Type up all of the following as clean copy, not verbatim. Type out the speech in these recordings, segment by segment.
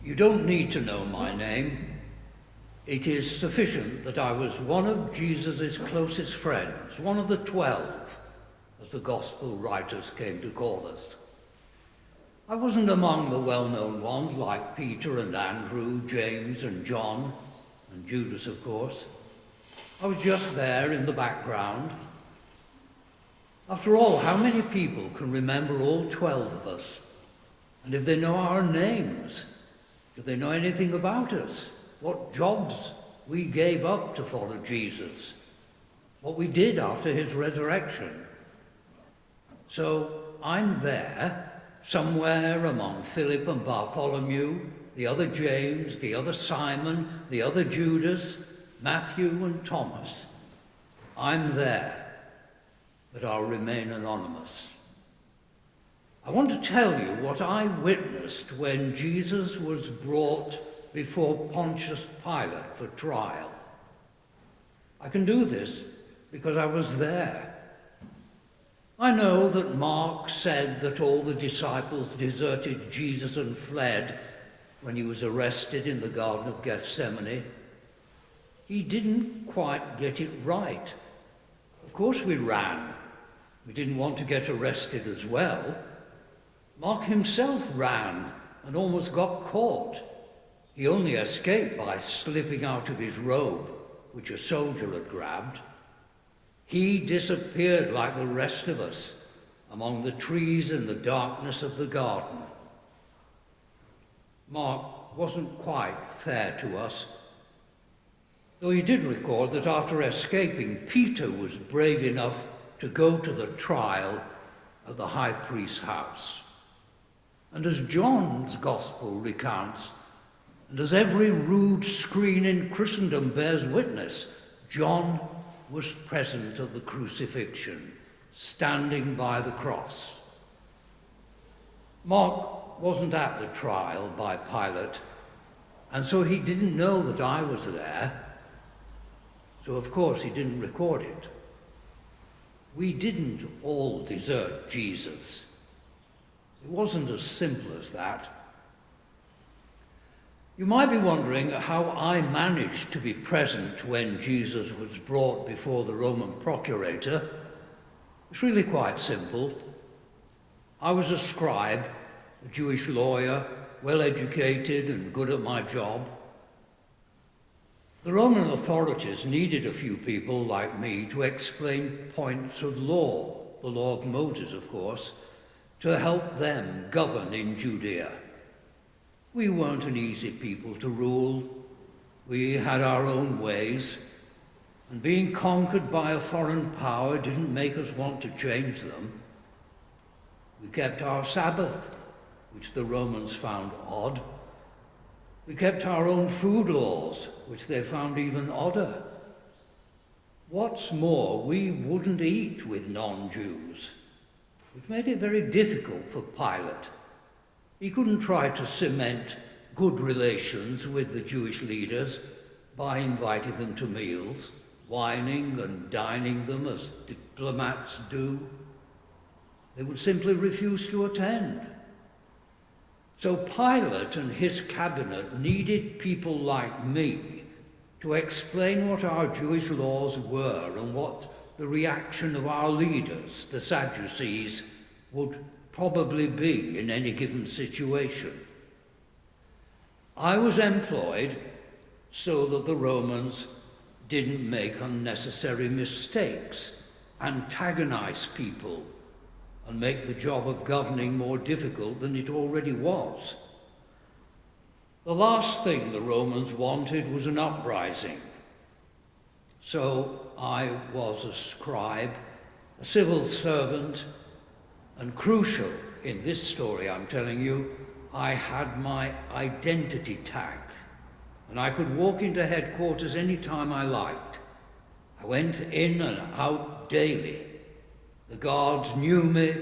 You don't need to know my name. It is sufficient that I was one of Jesus' closest friends, one of the 12, as the gospel writers came to call us. I wasn't among the well-known ones like Peter and Andrew, James and John, and Judas, of course. I was just there in the background. After all, how many people can remember all 12 of us? And if they know our names, do they know anything about us? What jobs we gave up to follow Jesus? What we did after his resurrection? So I'm there, somewhere among Philip and Bartholomew, the other James, the other Simon, the other Judas, Matthew and Thomas. I'm there, but I'll remain anonymous. I want to tell you what I witnessed when Jesus was brought before Pontius Pilate for trial. I can do this because I was there. I know that Mark said that all the disciples deserted Jesus and fled when he was arrested in the Garden of Gethsemane. He didn't quite get it right. Of course we ran. We didn't want to get arrested as well. Mark himself ran and almost got caught. He only escaped by slipping out of his robe, which a soldier had grabbed. He disappeared like the rest of us among the trees in the darkness of the garden. Mark wasn't quite fair to us, though he did record that after escaping, Peter was brave enough to go to the trial at the high priest's house. And as John's gospel recounts, and as every rude screen in Christendom bears witness, John was present at the crucifixion, standing by the cross. Mark wasn't at the trial by Pilate, and so he didn't know that I was there, so of course he didn't record it. We didn't all desert Jesus. It wasn't as simple as that. You might be wondering how I managed to be present when Jesus was brought before the Roman procurator. It's really quite simple. I was a scribe, a Jewish lawyer, well-educated and good at my job. The Roman authorities needed a few people like me to explain points of law, the law of Moses, of course, to help them govern in Judea. We weren't an easy people to rule. We had our own ways, and being conquered by a foreign power didn't make us want to change them. We kept our Sabbath, which the Romans found odd. We kept our own food laws, which they found even odder. What's more, we wouldn't eat with non-Jews, which made it very difficult for Pilate. He couldn't try to cement good relations with the Jewish leaders by inviting them to meals, wining and dining them as diplomats do. They would simply refuse to attend. So Pilate and his cabinet needed people like me to explain what our Jewish laws were and what the reaction of our leaders, the Sadducees, would probably be in any given situation. I was employed so that the Romans didn't make unnecessary mistakes, antagonize people, and make the job of governing more difficult than it already was. The last thing the Romans wanted was an uprising. So I was a scribe, a civil servant, and crucial in this story I'm telling you, I had my identity tag, and I could walk into headquarters any time I liked. I went in and out daily. The guards knew me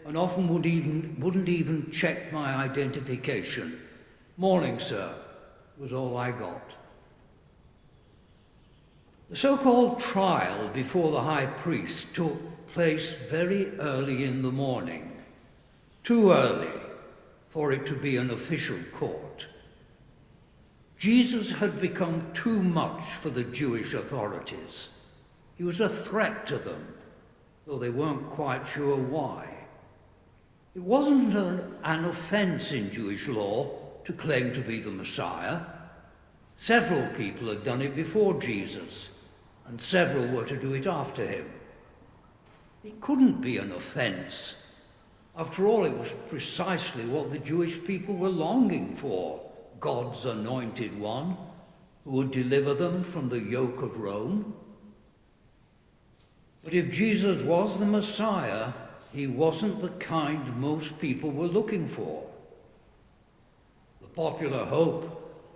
and often wouldn't even check my identification. "Morning, sir," was all I got. The so-called trial before the high priest took place very early in the morning, too early for it to be an official court. Jesus had become too much for the Jewish authorities. He was a threat to them, though they weren't quite sure why. It wasn't an offense in Jewish law to claim to be the Messiah. Several people had done it before Jesus, and several were to do it after him. It couldn't be an offense. After all, it was precisely what the Jewish people were longing for, God's anointed one, who would deliver them from the yoke of Rome. But if Jesus was the Messiah, he wasn't the kind most people were looking for. The popular hope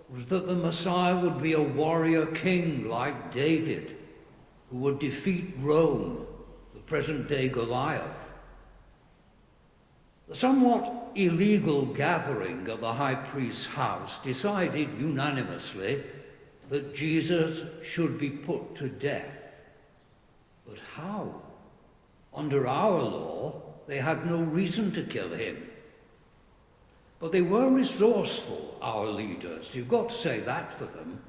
was that the Messiah would be a warrior king like David, who would defeat Rome, the present-day Goliath. The somewhat illegal gathering at the high priest's house decided unanimously that Jesus should be put to death. But how? Under our law, they had no reason to kill him. But they were resourceful, our leaders. You've got to say that for them.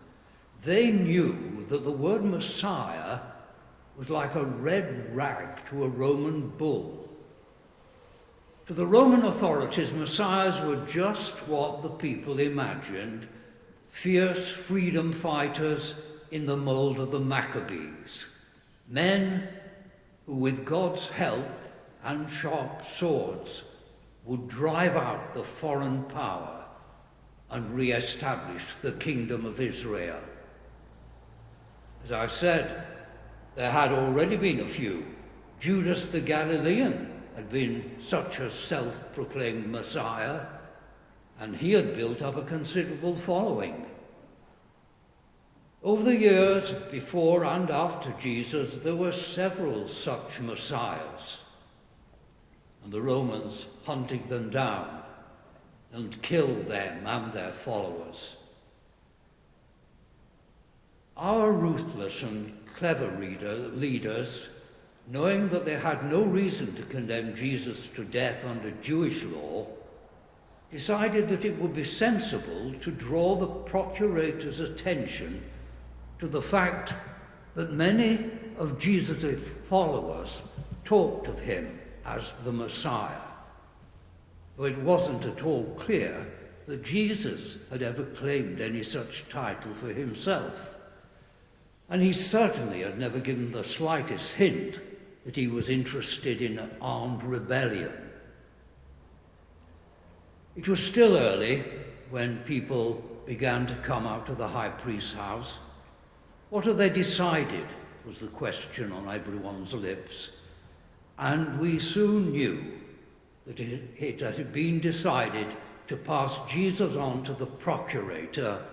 They knew that the word Messiah was like a red rag to a Roman bull. To the Roman authorities, messiahs were just what the people imagined, fierce freedom fighters in the mold of the Maccabees, men who, with God's help and sharp swords, would drive out the foreign power and re-establish the kingdom of Israel. As I said, there had already been a few. Judas the Galilean had been such a self-proclaimed Messiah, and he had built up a considerable following. Over the years, before and after Jesus, there were several such messiahs, and the Romans hunted them down and killed them and their followers. Our ruthless and clever leaders, knowing that they had no reason to condemn Jesus to death under Jewish law, decided that it would be sensible to draw the procurator's attention to the fact that many of Jesus' followers talked of him as the Messiah, though it wasn't at all clear that Jesus had ever claimed any such title for himself. And he certainly had never given the slightest hint that he was interested in an armed rebellion. It was still early when people began to come out of the high priest's house. What have they decided, was the question on everyone's lips. And we soon knew that it had been decided to pass Jesus on to the procurator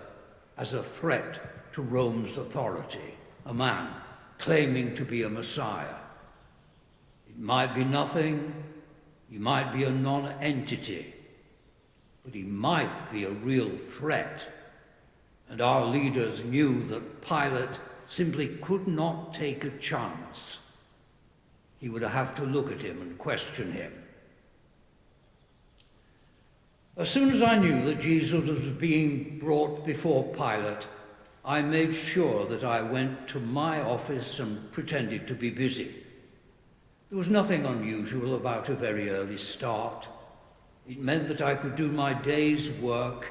as a threat to Rome's authority, a man claiming to be a Messiah. It might be nothing, he might be a non-entity, but he might be a real threat. And our leaders knew that Pilate simply could not take a chance. He would have to look at him and question him. As soon as I knew that Jesus was being brought before Pilate, I made sure that I went to my office and pretended to be busy. There was nothing unusual about a very early start. It meant that I could do my day's work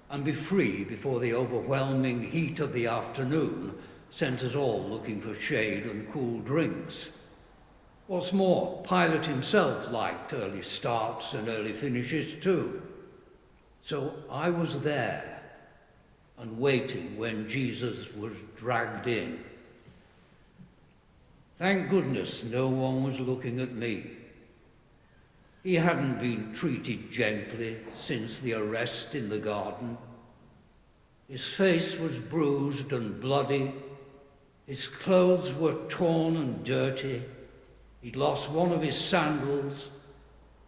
and be free before the overwhelming heat of the afternoon sent us all looking for shade and cool drinks. What's more, Pilate himself liked early starts and early finishes too. So I was there and waiting when Jesus was dragged in. Thank goodness no one was looking at me. He hadn't been treated gently since the arrest in the garden. His face was bruised and bloody. His clothes were torn and dirty. He'd lost one of his sandals,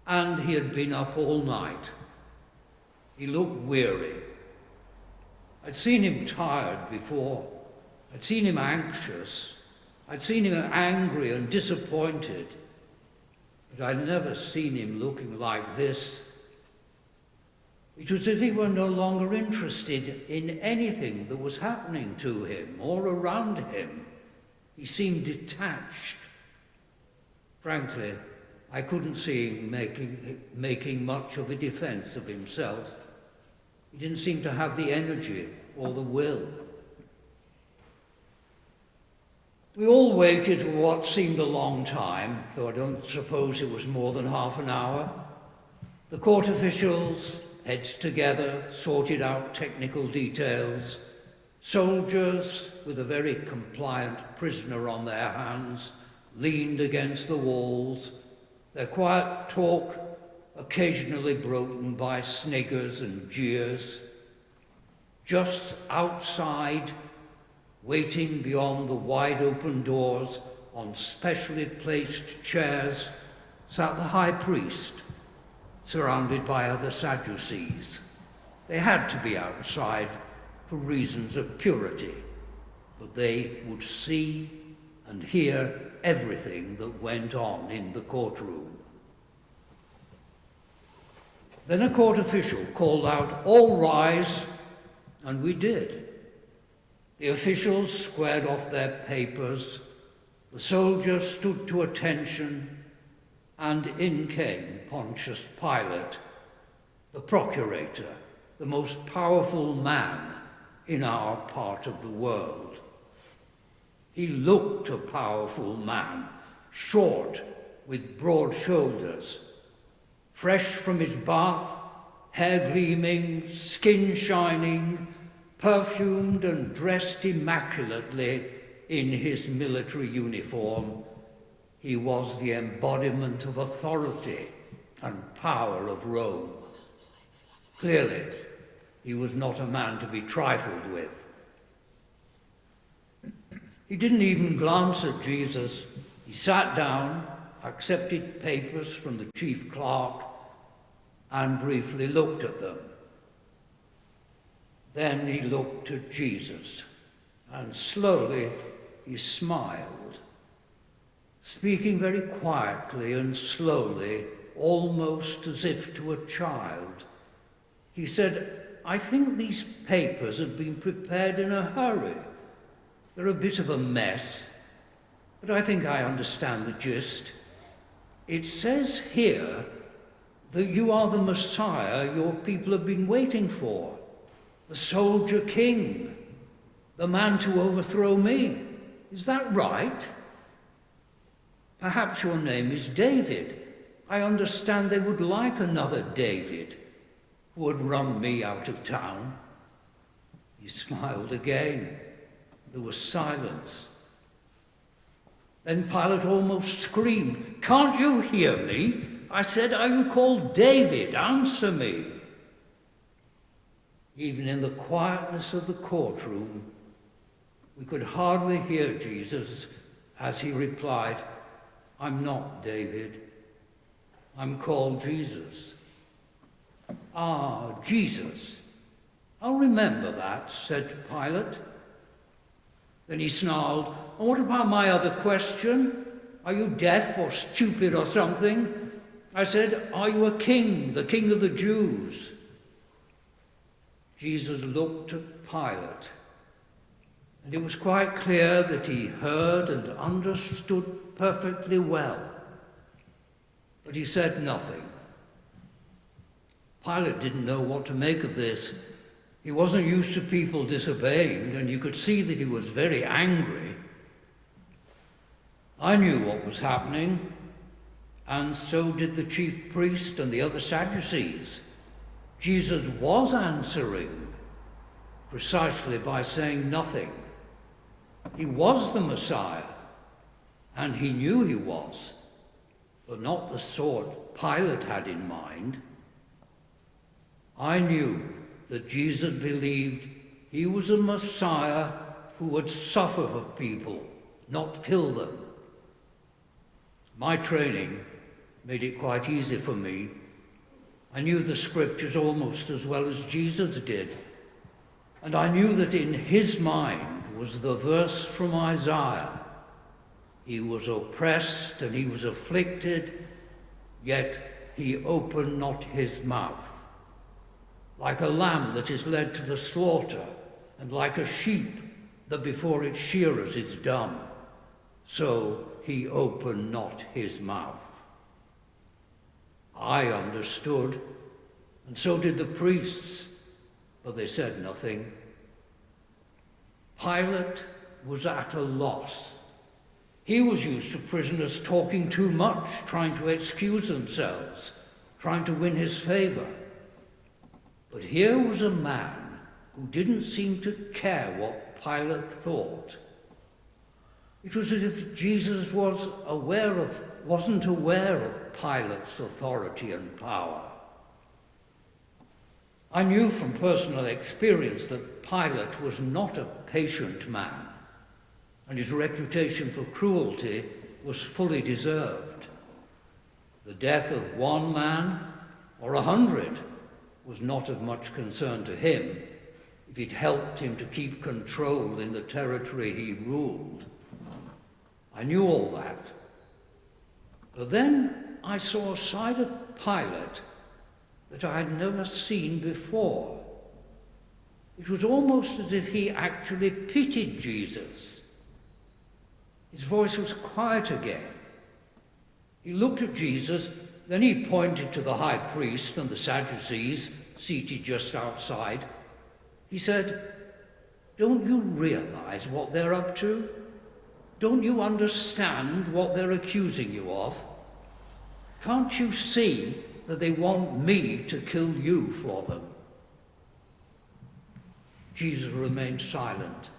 and he had been up all night. He looked weary. I'd seen him tired before. I'd seen him anxious. I'd seen him angry and disappointed. But I'd never seen him looking like this. It was as if he were no longer interested in anything that was happening to him or around him. He seemed detached. Frankly, I couldn't see him making much of a defense of himself. He didn't seem to have the energy or the will. We all waited for what seemed a long time, though I don't suppose it was more than half an hour. The court officials, heads together, sorted out technical details. Soldiers, with a very compliant prisoner on their hands, leaned against the walls, their quiet talk occasionally broken by sniggers and jeers. Just outside, waiting beyond the wide-open doors on specially placed chairs, sat the high priest, surrounded by other Sadducees. They had to be outside for reasons of purity, but they would see and hear everything that went on in the courtroom. Then a court official called out, "All rise," and we did. The officials squared off their papers, the soldiers stood to attention, and in came Pontius Pilate, the procurator, the most powerful man in our part of the world. He looked a powerful man, short, with broad shoulders, fresh from his bath, hair gleaming, skin shining, perfumed and dressed immaculately in his military uniform. He was the embodiment of authority and power of Rome. Clearly, he was not a man to be trifled with. He didn't even glance at Jesus. He sat down, accepted papers from the chief clerk, and briefly looked at them. Then he looked at Jesus, and slowly he smiled, speaking very quietly and slowly, almost as if to a child. He said, "I think these papers have been prepared in a hurry. They're a bit of a mess, but I think I understand the gist. It says here that you are the Messiah your people have been waiting for, the soldier king, the man to overthrow me. Is that right? Perhaps your name is David. I understand they would like another David who would run me out of town." He smiled again. There was silence. Then Pilate almost screamed, "Can't you hear me? I said, are you called David? Answer me." Even in the quietness of the courtroom, we could hardly hear Jesus as he replied, "I'm not David. I'm called Jesus." "Ah, Jesus. I'll remember that," said Pilate. Then he snarled, "And what about my other question? Are you deaf or stupid or something? I said, are you a king, the king of the Jews?" Jesus looked at Pilate, and it was quite clear that he heard and understood perfectly well. But he said nothing. Pilate didn't know what to make of this. He wasn't used to people disobeying, and you could see that he was very angry. I knew what was happening, and so did the chief priest and the other Sadducees. Jesus was answering precisely by saying nothing. He was the Messiah, and he knew he was, but not the sort Pilate had in mind. I knew that Jesus believed he was a Messiah who would suffer for people, not kill them. My training made it quite easy for me. I knew the scriptures almost as well as Jesus did, and I knew that in his mind was the verse from Isaiah. He was oppressed and he was afflicted, yet he opened not his mouth. like a lamb that is led to the slaughter, and like a sheep that before its shearers is dumb, so he opened not his mouth. I understood, and so did the priests, but they said nothing. Pilate was at a loss. He was used to prisoners talking too much, trying to excuse themselves, trying to win his favor. But here was a man who didn't seem to care what Pilate thought. It was as if Jesus wasn't aware of Pilate's authority and power. I knew from personal experience that Pilate was not a patient man, and his reputation for cruelty was fully deserved. The death of one man or 100 was not of much concern to him if it helped him to keep control in the territory he ruled. I knew all that. But then I saw a side of Pilate that I had never seen before. It was almost as if he actually pitied Jesus. His voice was quiet again. He looked at Jesus, then he pointed to the high priest and the Sadducees seated just outside. He said, "Don't you realize what they're up to? Don't you understand what they're accusing you of? Can't you see that they want me to kill you for them?" Jesus remained silent.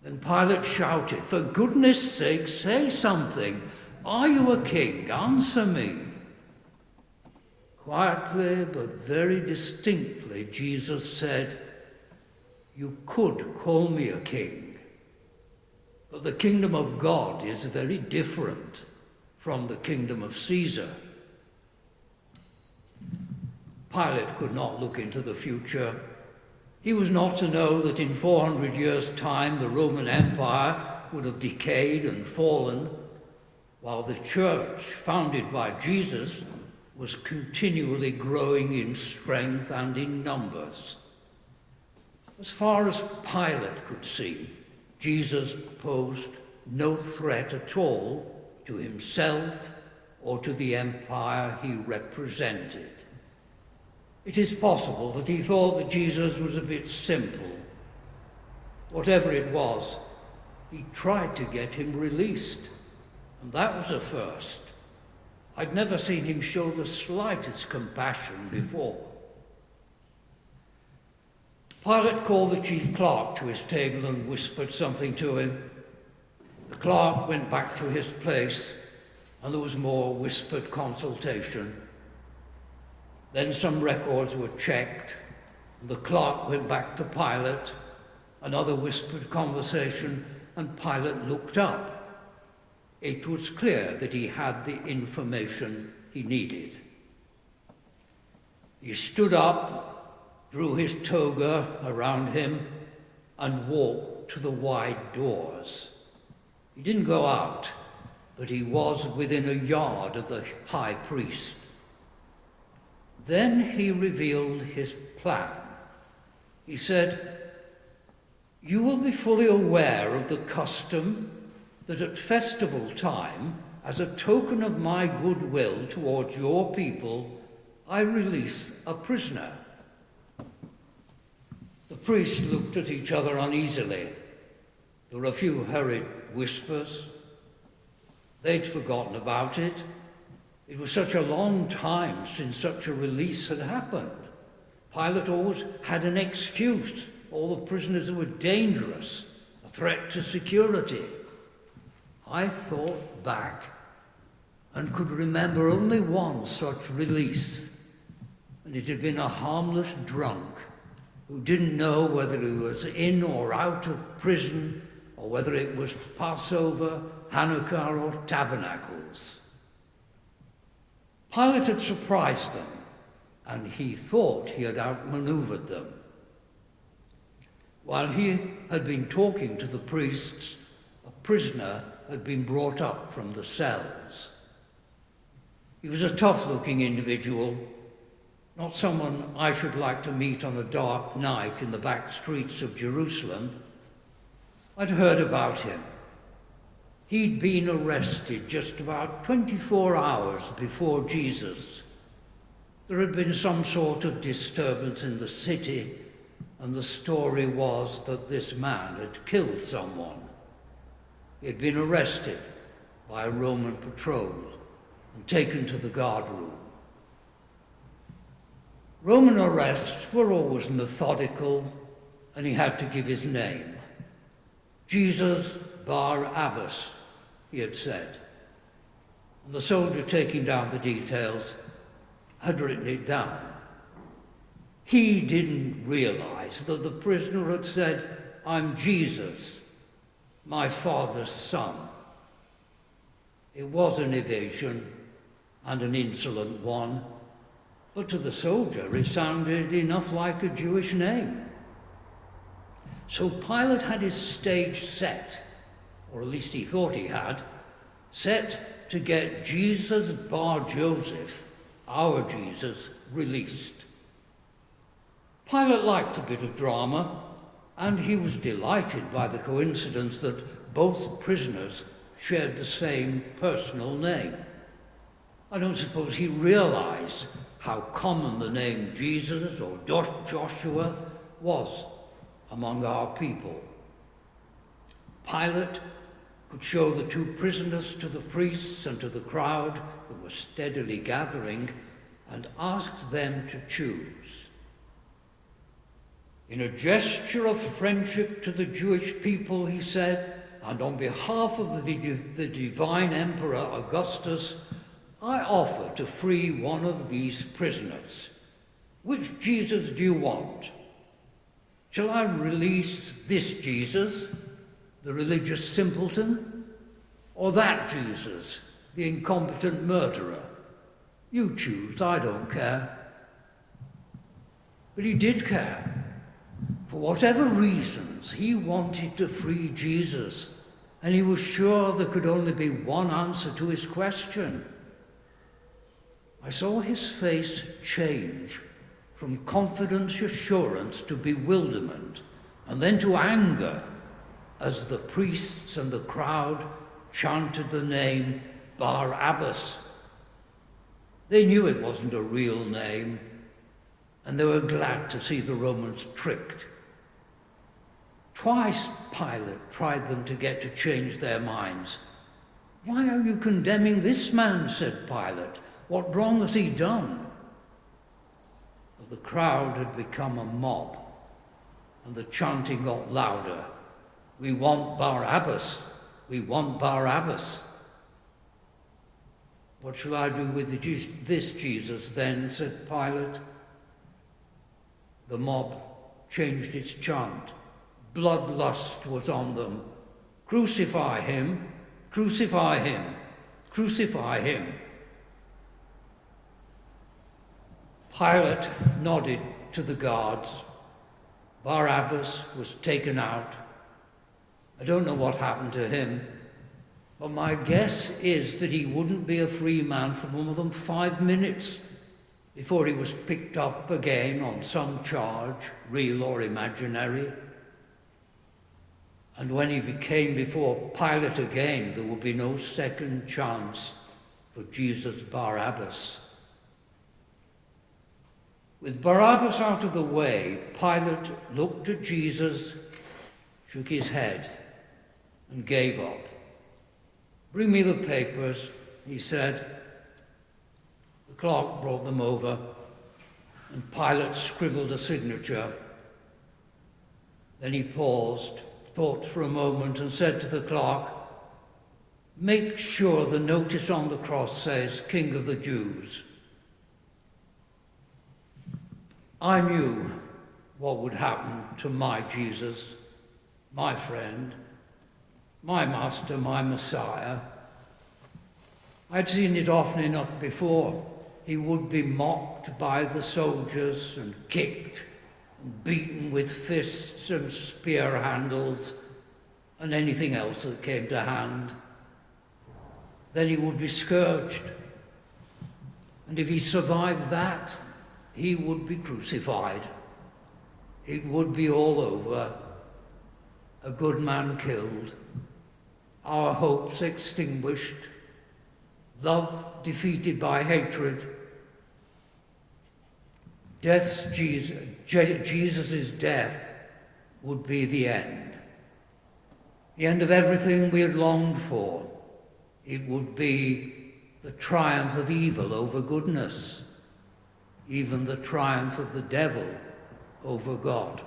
Then Pilate shouted, "For goodness sake, say something. Are you a king? Answer me." Quietly but very distinctly, Jesus said, "You could call me a king, but the kingdom of God is very different from the kingdom of Caesar." Pilate could not look into the future. He was not to know that in 400 years' time the Roman Empire would have decayed and fallen, while the church, founded by Jesus, was continually growing in strength and in numbers. As far as Pilate could see, Jesus posed no threat at all to himself or to the empire he represented. It is possible that he thought that Jesus was a bit simple. Whatever it was, he tried to get him released, and that was a first. I'd never seen him show the slightest compassion before. Pilate called the chief clerk to his table and whispered something to him. The clerk went back to his place, and there was more whispered consultation. Then some records were checked, and the clerk went back to Pilate, another whispered conversation, and Pilate looked up. It was clear that he had the information he needed. He stood up, drew his toga around him, and walked to the wide doors. He didn't go out, but he was within a yard of the high priest. Then he revealed his plan. He said, "You will be fully aware of the custom that at festival time, as a token of my goodwill towards your people, I release a prisoner." The priests looked at each other uneasily. There were a few hurried whispers. They'd forgotten about it. It was such a long time since such a release had happened. Pilate always had an excuse. All the prisoners were dangerous, a threat to security. I thought back and could remember only one such release, and it had been a harmless drunk who didn't know whether he was in or out of prison, or whether it was Passover, Hanukkah, or Tabernacles. Pilate had surprised them, and he thought he had outmaneuvered them. While he had been talking to the priests, a prisoner had been brought up from the cells. He was a tough-looking individual. not someone I should like to meet on a dark night in the back streets of Jerusalem. I'd heard about him. He'd been arrested just about 24 hours before Jesus. There had been some sort of disturbance in the city, and the story was that this man had killed someone. He had been arrested by a Roman patrol and taken to the guard room. Roman arrests were always methodical, and he had to give his name. Jesus Bar Abbas, he had said. And the soldier taking down the details had written it down. He didn't realize that the prisoner had said, "I'm Jesus, my father's son." It was an evasion, and an insolent one, but to the soldier it sounded enough like a Jewish name. So Pilate had his stage set, or at least he thought he had, set to get Jesus Bar Joseph, our Jesus, released. Pilate liked a bit of drama, and he was delighted by the coincidence that both prisoners shared the same personal name. I don't suppose he realized how common the name Jesus or Joshua was among our people. Pilate could show the two prisoners to the priests and to the crowd that were steadily gathering and ask them to choose. In a gesture of friendship to the Jewish people, he said, and on behalf of the divine Emperor Augustus, I offer to free one of these prisoners. Which Jesus do you want? Shall I release this Jesus, the religious simpleton, or that Jesus, the incompetent murderer? You choose, I don't care. But he did care. For whatever reasons, he wanted to free Jesus, and he was sure there could only be one answer to his question. I saw his face change from confident assurance to bewilderment, and then to anger, as the priests and the crowd chanted the name Bar Abbas. They knew it wasn't a real name, and they were glad to see the Romans tricked. Twice Pilate tried them to get to change their minds. "Why are you condemning this man?" said Pilate. "What wrong has he done?" But the crowd had become a mob, and the chanting got louder. "We want Bar Abbas! We want Bar Abbas!" "What shall I do with this Jesus then?" said Pilate. The mob changed its chant. Bloodlust was on them. "Crucify him! Crucify him! Crucify him!" Pilate nodded to the guards. Barabbas was taken out. I don't know what happened to him, but my guess is that he wouldn't be a free man for more than 5 minutes before he was picked up again on some charge, real or imaginary. And when he came before Pilate again, there would be no second chance for Jesus Barabbas. With Barabbas out of the way, Pilate looked at Jesus, shook his head, and gave up. "Bring me the papers," he said. The clerk brought them over, and Pilate scribbled a signature. Then he paused, thought for a moment, and said to the clerk, "Make sure the notice on the cross says King of the Jews." I knew what would happen to my Jesus, my friend, my master, my Messiah. I'd seen it often enough before. He would be mocked by the soldiers and kicked and beaten with fists and spear handles and anything else that came to hand. Then he would be scourged. And if he survived that, he would be crucified. It would be all over. A good man killed. Our hopes extinguished. Love defeated by hatred. Jesus' death would be the end. The end of everything we had longed for. It would be the triumph of evil over goodness, even the triumph of the devil over God.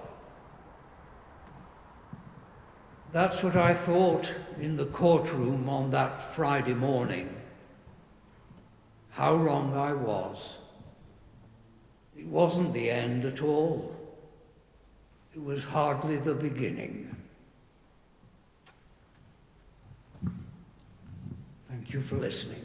That's what I thought in the courtroom on that Friday morning. How wrong I was. It wasn't the end at all. It was hardly the beginning. Thank you for listening.